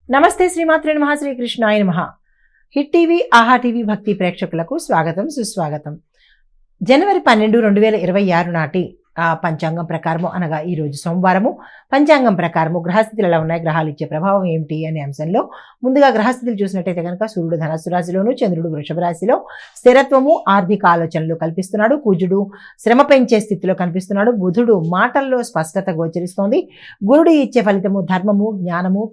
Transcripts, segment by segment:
నమస్తే శ్రీమాత్రే నమః శ్రీకృష్ణాయ నమః. హిట్ టీవీ ఆహా టీవీ భక్తి ప్రేక్షకులకు స్వాగతం సుస్వాగతం. జనవరి 12, 2026 నాటి పంచాంగం ప్రకారము అనగా ఈరోజు సోమవారము పంచాంగం ప్రకారము గ్రహస్థితులు ఎలా ఉన్నాయి, గ్రహాలు ఇచ్చే ప్రభావం ఏమిటి అనే అంశంలో ముందుగా గ్రహస్థితులు చూసినట్టయితే కనుక సూర్యుడు ధనస్సు రాశిలోను, చంద్రుడు వృషభ రాశిలో స్థిరత్వము ఆర్థిక ఆలోచనలు కల్పిస్తున్నాడు. కుజుడు శ్రమ పెంచే స్థితిలో కనిపిస్తున్నాడు. బుధుడు మాటల్లో స్పష్టత గోచరిస్తోంది. గురుడు ఇచ్చే ఫలితము ధర్మము, జ్ఞానము,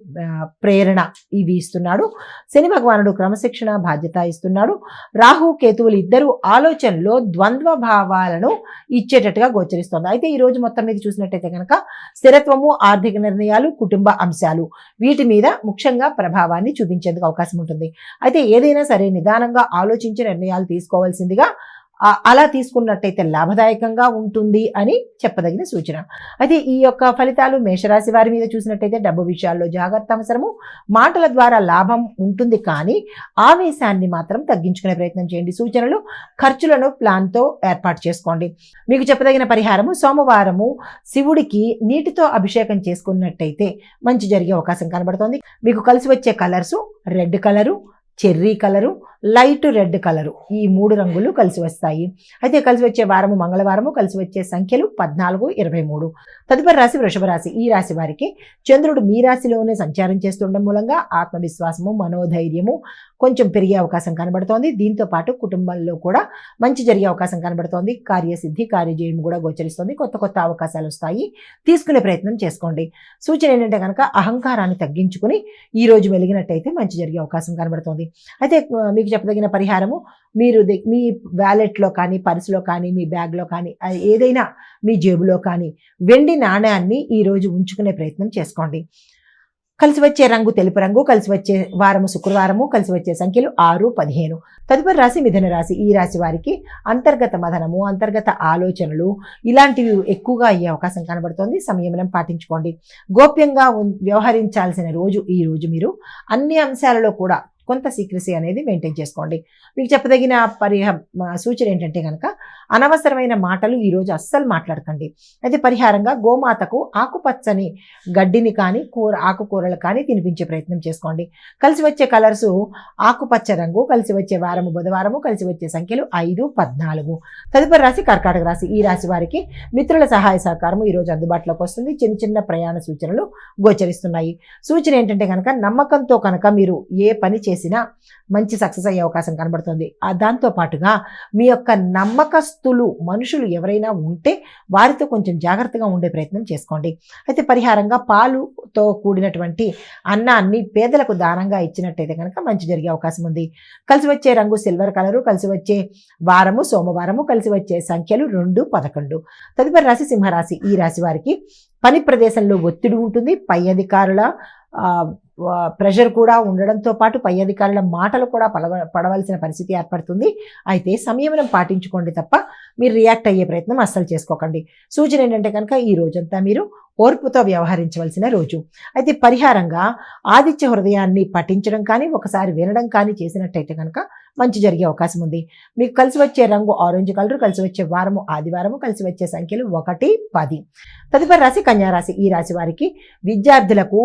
ప్రేరణ ఇవి ఇస్తున్నాడు. శని భగవానుడు క్రమశిక్షణ బాధ్యత ఇస్తున్నాడు. రాహు కేతువులు ఇద్దరు ఆలోచనలో ద్వంద్వ భావాలను ఇచ్చేటట్టుగా గోచరిస్తుంది. అయితే ఈ రోజు మొత్తం మీద చూసినట్టయితే కనుక స్థిరత్వము, ఆర్థిక నిర్ణయాలు, కుటుంబ అంశాలు వీటి మీద ముఖ్యంగా ప్రభావాన్ని చూపించేందుకు అవకాశం ఉంటుంది. అయితే ఏదైనా సరే నిదానంగా ఆలోచించి నిర్ణయాలు తీసుకోవాల్సిందిగా, అలా తీసుకున్నట్టయితే లాభదాయకంగా ఉంటుంది అని చెప్పదగిన సూచన. అయితే ఈ యొక్క ఫలితాలు మేషరాశి వారి మీద చూసినట్టయితే డబ్బు విషయాల్లో జాగ్రత్త అవసరము. మాటల ద్వారా లాభం ఉంటుంది కానీ ఆవేశాన్ని మాత్రం తగ్గించుకునే ప్రయత్నం చేయండి. సూచనలు ఖర్చులను ప్లాన్తో ఏర్పాటు చేసుకోండి. మీకు చెప్పదగిన పరిహారము సోమవారము శివుడికి నీటితో అభిషేకం చేసుకున్నట్టయితే మంచి జరిగే అవకాశం కనబడుతోంది. మీకు కలిసి వచ్చే colours red colour, cherry colour, light red colour, ఈ 3 రంగులు కలిసి వస్తాయి. అయితే కలిసి వచ్చే వారము మంగళవారము, కలిసి వచ్చే సంఖ్యలు 14, 23. తదుపరి రాశి వృషభ రాశి. ఈ రాశి వారికి చంద్రుడు మీ రాశిలోనే సంచారం చేస్తుండడం మూలంగా ఆత్మవిశ్వాసము, మనోధైర్యము కొంచెం పెరిగే అవకాశం కనబడుతోంది. దీంతో పాటు కుటుంబంలో కూడా మంచి జరిగే అవకాశం కనబడుతోంది. కార్యసిద్ధి, కార్యజయం కూడా గోచరిస్తుంది. కొత్త కొత్త అవకాశాలు వస్తాయి, తీసుకునే ప్రయత్నం చేసుకోండి. సూచన ఏంటంటే కనుక అహంకారాన్ని తగ్గించుకుని ఈ రోజు వెలిగినట్టయితే మంచి జరిగే అవకాశం కనబడుతోంది. అయితే మీకు చెప్పదగిన పరిహారము మీరు మీ వ్యాలెట్లో కానీ, పర్సులో కానీ, మీ బ్యాగ్లో కానీ, ఏదైనా మీ జేబులో కానీ వెండి నాణ్యాన్ని ఈరోజు ఉంచుకునే ప్రయత్నం చేసుకోండి. కలిసి వచ్చే రంగు తెలుపు రంగు, కలిసి వచ్చే వారము శుక్రవారము, కలిసి వచ్చే సంఖ్యలు 6, 15. తదుపరి రాశి మిథున రాశి. ఈ రాశి వారికి అంతర్గత మథనము, అంతర్గత ఆలోచనలు ఇలాంటివి ఎక్కువగా అయ్యే అవకాశం కనబడుతోంది. సంయమనం పాటించుకోండి. గోప్యంగా వ్యవహరించాల్సిన రోజు ఈ రోజు. మీరు అన్ని అంశాలలో కూడా కొంత సీక్రెసీ అనేది మెయింటైన్ చేసుకోండి. మీకు చెప్పదగిన సూచన ఏంటంటే కనుక అనవసరమైన మాటలు ఈరోజు అస్సలు మాట్లాడకండి. అయితే పరిహారంగా గోమాతకు ఆకుపచ్చని గడ్డిని కానీ ఆకుకూరలు కానీ తినిపించే ప్రయత్నం చేసుకోండి. కలిసి వచ్చే కలర్సు ఆకుపచ్చ రంగు, కలిసి వచ్చే వారము బుధవారము, కలిసి వచ్చే సంఖ్యలు 5, 14. తదుపరి రాశి కర్కాటక రాశి. ఈ రాశి వారికి మిత్రుల సహాయ సహకారము ఈరోజు అందుబాటులోకి వస్తుంది. చిన్న చిన్న ప్రయాణ సూచనలు గోచరిస్తున్నాయి. సూచన ఏంటంటే కనుక నమ్మకంతో కనుక మీరు ఏ పని చేసినా మంచి సక్సెస్ అయ్యే అవకాశం కనబడుతుంది. దాంతో పాటుగా మీ యొక్క నమ్మకస్తులు మనుషులు ఎవరైనా ఉంటే వారితో కొంచెం జాగ్రత్తగా ఉండే ప్రయత్నం చేసుకోండి. అయితే పరిహారంగా పాలుతో కూడినటువంటి అన్నాన్ని పేదలకు దానంగా ఇచ్చినట్టయితే కనుక మంచి జరిగే అవకాశం ఉంది. కలిసి వచ్చే రంగు సిల్వర్ కలరు, కలిసి వచ్చే వారము సోమవారము, కలిసి వచ్చే సంఖ్యలు 2, 11. తదుపరి రాశి సింహరాశి. ఈ రాశి వారికి పని ప్రదేశంలో ఒత్తిడి ఉంటుంది. పై అధికారుల ప్రెషర్ కూడా ఉండడంతో పాటు పై అధికారుల మాటలు కూడా పడవలసిన పరిస్థితి ఏర్పడుతుంది. అయితే సంయమనం పాటించుకోండి తప్ప మీరు రియాక్ట్ అయ్యే ప్రయత్నం అస్సలు చేసుకోకండి. సూచన ఏంటంటే కనుక ఈ రోజంతా మీరు ఓర్పుతో వ్యవహరించవలసిన రోజు. అయితే పరిహారంగా ఆదిత్య హృదయాన్ని పఠించడం కానీ, ఒకసారి వినడం కానీ చేసినట్టయితే కనుక మంచి జరిగే అవకాశం ఉంది. మీకు కలిసి వచ్చే రంగు ఆరెంజ్ కలరు, కలిసి వచ్చే వారము ఆదివారము, కలిసి వచ్చే సంఖ్యలు 1, 10. తదుపరి రాశి కన్యారాశి. ఈ రాశి వారికి విద్యార్థులకు,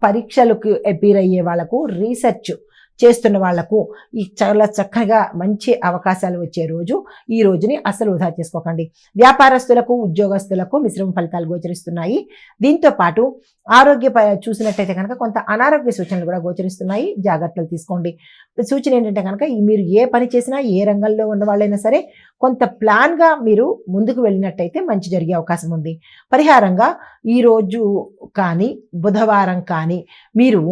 పరీక్షలకు అపీర్ అయ్యే వాళ్లకు, రీసెర్చ్ చేస్తున్న వాళ్లకు ఈ చాలా చక్కగా మంచి అవకాశాలు వచ్చే రోజు. ఈ రోజుని అస్సలు వృధా చేసుకోకండి. వ్యాపారస్తులకు, ఉద్యోగస్తులకు మిశ్రమ ఫలితాలు గోచరిస్తున్నాయి. దీంతో పాటు ఆరోగ్య చూసినట్టయితే కనుక కొంత అనారోగ్య సూచనలు కూడా గోచరిస్తున్నాయి. జాగ్రత్తలు తీసుకోండి. సూచన ఏంటంటే కనుక మీరు ఏ పని చేసినా, ఏ రంగంలో ఉన్న వాళ్ళైనా సరే కొంత ప్లాన్గా మీరు ముందుకు వెళ్ళినట్టయితే మంచి జరిగే అవకాశం ఉంది. పరిహారంగా ఈరోజు కానీ బుధవారం కానీ మీరు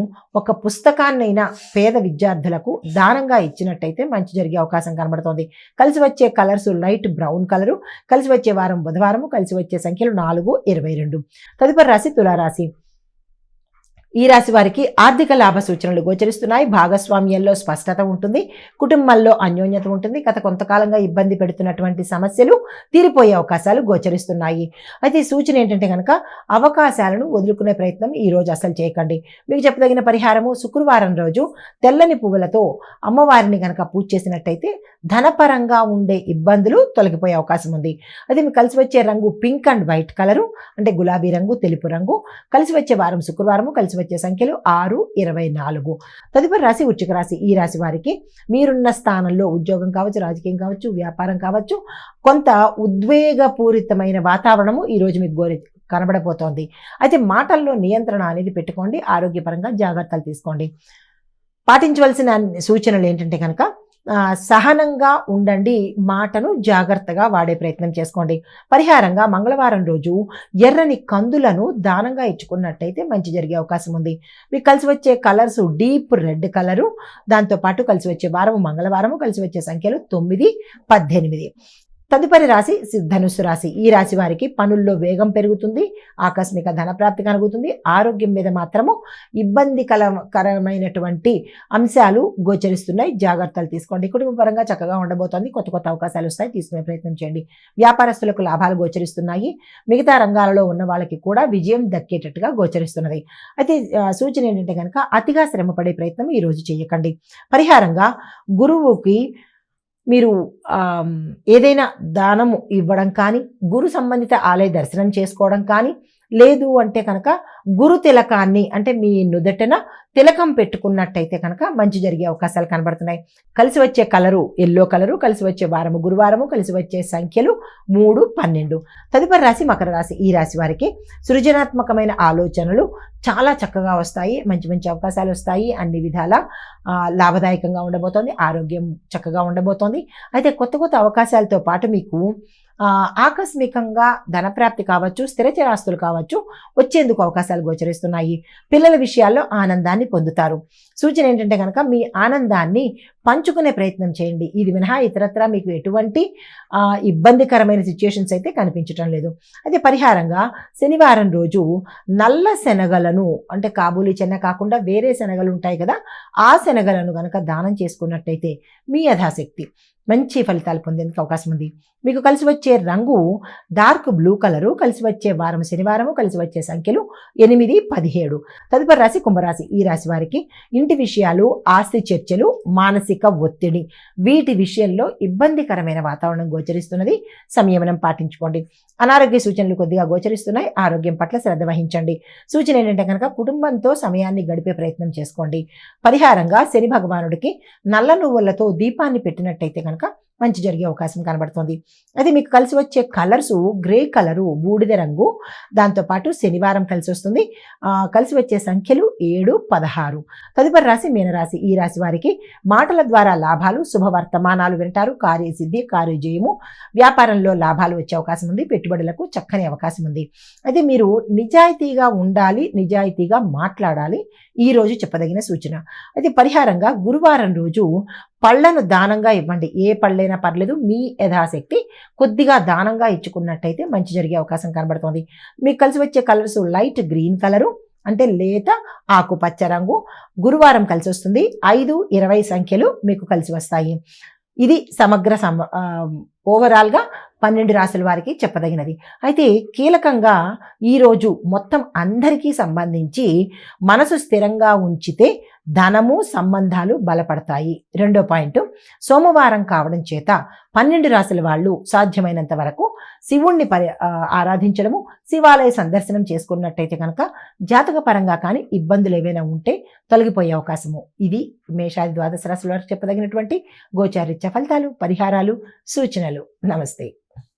ఒక పుస్తకాన్నైనా పేద విద్యార్థులకు దానంగా ఇచ్చినట్టయితే మంచి జరిగే అవకాశం కనబడుతోంది. కలిసి వచ్చే కలర్స్ లైట్ బ్రౌన్ కలరు, కలిసి వచ్చే వారం బుధవారము, కలిసి వచ్చే సంఖ్యలు 4, 22. తదుపరి రాశి తులారాశి. ఈ రాశి వారికి ఆర్థిక లాభ సూచనలు గోచరిస్తున్నాయి. భాగస్వామ్యంలో స్పష్టత ఉంటుంది. కుటుంబంలో అన్యోన్యత ఉంటుంది. గత కొంతకాలంగా ఇబ్బంది పెడుతున్నటువంటి సమస్యలు తీరిపోయే అవకాశాలు గోచరిస్తున్నాయి. అయితే ఈ సూచన ఏంటంటే కనుక అవకాశాలను వదులుకునే ప్రయత్నం ఈ రోజు అసలు చేయకండి. మీకు చెప్పదగిన పరిహారము శుక్రవారం రోజు తెల్లని పువ్వులతో అమ్మవారిని కనుక పూజ చేసినట్టయితే ధనపరంగా ఉండే ఇబ్బందులు తొలగిపోయే అవకాశం ఉంది. అది మీకు కలిసి వచ్చే రంగు పింక్ అండ్ వైట్ కలరు, అంటే గులాబీ రంగు, తెలుపు రంగు. కలిసి వచ్చే వారం శుక్రవారము, కలిసి వచ్చే సంఖ్యలు 6, 24. తదుపరి రాశి వృశ్చిక రాశి. ఈ రాశి వారికి మీరున్న స్థానంలో ఉద్యోగం కావచ్చు, రాజకీయం కావచ్చు, వ్యాపారం కావచ్చు, కొంత ఉద్వేగపూరితమైన వాతావరణము ఈరోజు మీకు కనబడబోతోంది. అయితే మాటల్లో నియంత్రణ అనేది పెట్టుకోండి. ఆరోగ్యపరంగా జాగ్రత్తలు తీసుకోండి. పాటించవలసిన సూచనలు ఏంటంటే కనుక సహనంగా ఉండండి, మాటను జాగ్రత్తగా వాడే ప్రయత్నం చేసుకోండి. పరిహారంగా మంగళవారం రోజు ఎర్రని కందులను దానంగా ఇచ్చుకున్నట్టయితే మంచి జరిగే అవకాశం ఉంది. మీకు కలిసి వచ్చే కలర్స్ డీప్ రెడ్ కలరు, దాంతోపాటు కలిసి వచ్చే వారము మంగళవారము, కలిసి వచ్చే సంఖ్యలు 9, 18. తదుపరి రాశి ధనుస్సు రాశి. ఈ రాశి వారికి పనుల్లో వేగం పెరుగుతుంది, ఆకస్మిక ధనప్రాప్తి కలుగుతుంది. ఆరోగ్యం మీద మాత్రము ఇబ్బందికరమైనటువంటి అంశాలు గోచరిస్తున్నాయి. జాగ్రత్తలు తీసుకోండి. కుటుంబ పరంగా చక్కగా ఉండబోతోంది. కొత్త కొత్త అవకాశాలు వస్తాయి, తీసుకునే ప్రయత్నం చేయండి. వ్యాపారస్తులకు లాభాలు గోచరిస్తున్నాయి. మిగతా రంగాలలో ఉన్న వాళ్ళకి కూడా విజయం దక్కేటట్టుగా గోచరిస్తున్నది. అయితే సూచన ఏంటంటే కనుక అతిగా శ్రమపడే ప్రయత్నం ఈరోజు చేయకండి. పరిహారంగా గురువుకి మీరు ఏదైనా దానము ఇవ్వడం కానీ, గురు సంబంధిత ఆలయ దర్శనం చేసుకోవడం కానీ, లేదు అంటే కనుక గురు తిలకాన్ని అంటే మీ నుదటన తిలకం పెట్టుకున్నట్టయితే కనుక మంచి జరిగే అవకాశాలు కనబడుతున్నాయి. కలిసి వచ్చే కలరు ఎల్లో కలరు, కలిసి వచ్చే వారము గురువారము, కలిసి వచ్చే సంఖ్యలు 3, 12. తదుపరి రాశి మకర రాశి. ఈ రాశి వారికి సృజనాత్మకమైన ఆలోచనలు చాలా చక్కగా వస్తాయి. మంచి మంచి అవకాశాలు వస్తాయి. అన్ని విధాల లాభదాయకంగా ఉండబోతోంది. ఆరోగ్యం చక్కగా ఉండబోతోంది. అయితే కొత్త కొత్త అవకాశాలతో పాటు మీకు ఆకస్మికంగా ధనప్రాప్తి కావచ్చు, స్థిరచరాస్తులు కావచ్చు వచ్చేందుకు అవకాశాలు గోచరిస్తున్నాయి. పిల్లల విషయాల్లో ఆనందాన్ని పొందుతారు. సూచన ఏంటంటే కనుక మీ ఆనందాన్ని పంచుకునే ప్రయత్నం చేయండి. ఇది మినహా ఇతరత్రా మీకు ఎటువంటి ఇబ్బందికరమైన సిచ్యుయేషన్స్ అయితే కనిపించడం లేదు. అయితే పరిహారంగా శనివారం రోజు నల్ల శనగలను, అంటే కాబూలీ చెన్న కాకుండా వేరే శనగలు ఉంటాయి కదా, ఆ శనగలను కనుక దానం చేసుకున్నట్టయితే మీ యథాశక్తి మంచి ఫలితాలు పొందేందుకు అవకాశం ఉంది. మీకు కలిసి వచ్చే రంగు డార్క్ బ్లూ కలరు, కలిసి వచ్చే వారం శనివారము, కలిసి వచ్చే సంఖ్యలు 8, 17. తదుపరి రాశి కుంభరాశి. ఈ రాశి వారికి ఇంటి విషయాలు, ఆస్తి చర్చలు, మానసిక ఒత్తిడి, వీటి విషయంలో ఇబ్బందికరమైన వాతావరణం గోచరిస్తున్నది. సంయమనం పాటించుకోండి. అనారోగ్య సూచనలు కొద్దిగా గోచరిస్తున్నాయి. ఆరోగ్యం పట్ల శ్రద్ధ వహించండి. సూచన ఏంటంటే కనుక కుటుంబంతో సమయాన్ని గడిపే ప్రయత్నం చేసుకోండి. పరిహారంగా శని భగవానుడికి నల్ల నువ్వులతో దీపాన్ని పెట్టినట్టయితే కనుక మంచి జరిగే అవకాశం కనబడుతుంది. అది మీకు కలిసి వచ్చే కలర్స్ గ్రే కలరు, బూడిద రంగు, దాంతోపాటు శనివారం కలిసి వస్తుంది. కలిసి వచ్చే సంఖ్యలు 7, 16. తదుపరి రాశి మీనరాశి. ఈ రాశి వారికి మాటల ద్వారా లాభాలు, శుభవర్తమానాలు వింటారు. కార్యసిద్ధి, కార్యజయము, వ్యాపారంలో లాభాలు వచ్చే అవకాశం ఉంది. పెట్టుబడులకు చక్కని అవకాశం ఉంది. అయితే మీరు నిజాయితీగా ఉండాలి, నిజాయితీగా మాట్లాడాలి. ఈ రోజు చెప్పదగిన సూచన. అయితే పరిహారంగా గురువారం రోజు పళ్లను దానంగా ఇవ్వండి. ఏ పళ్ళైనా పర్లేదు, మీ యథాశక్తి కొద్దిగా దానంగా ఇచ్చుకున్నట్టయితే మంచి జరిగే అవకాశం కనబడుతుంది. మీకు కలిసి వచ్చే కలర్స్ లైట్ గ్రీన్ కలరు, అంటే లేత ఆకుపచ్చ రంగు, గురువారం కలిసి వస్తుంది. 5, 20 సంఖ్యలు మీకు కలిసి వస్తాయి. ఇది సమగ్ర ఓవరాల్గా 12 రాశుల వారికి చెప్పదగినది. అయితే కీలకంగా ఈరోజు మొత్తం అందరికీ సంబంధించి మనసు స్థిరంగా ఉంచితే ధనము, సంబంధాలు బలపడతాయి. రెండో పాయింట్, సోమవారం కావడం చేత 12 రాశుల వాళ్ళు సాధ్యమైనంత వరకు శివుణ్ణి ఆరాధించడము, శివాలయ సందర్శనం చేసుకున్నట్టయితే కనుక జాతక పరంగా కానీ ఇబ్బందులు ఏవైనా ఉంటే తొలగిపోయే అవకాశము. ఇది మేషాది ద్వాదశ రాశుల వారికి చెప్పదగినటువంటి గోచారిత్య ఫలితాలు, పరిహారాలు, సూచనలు. నమస్తే.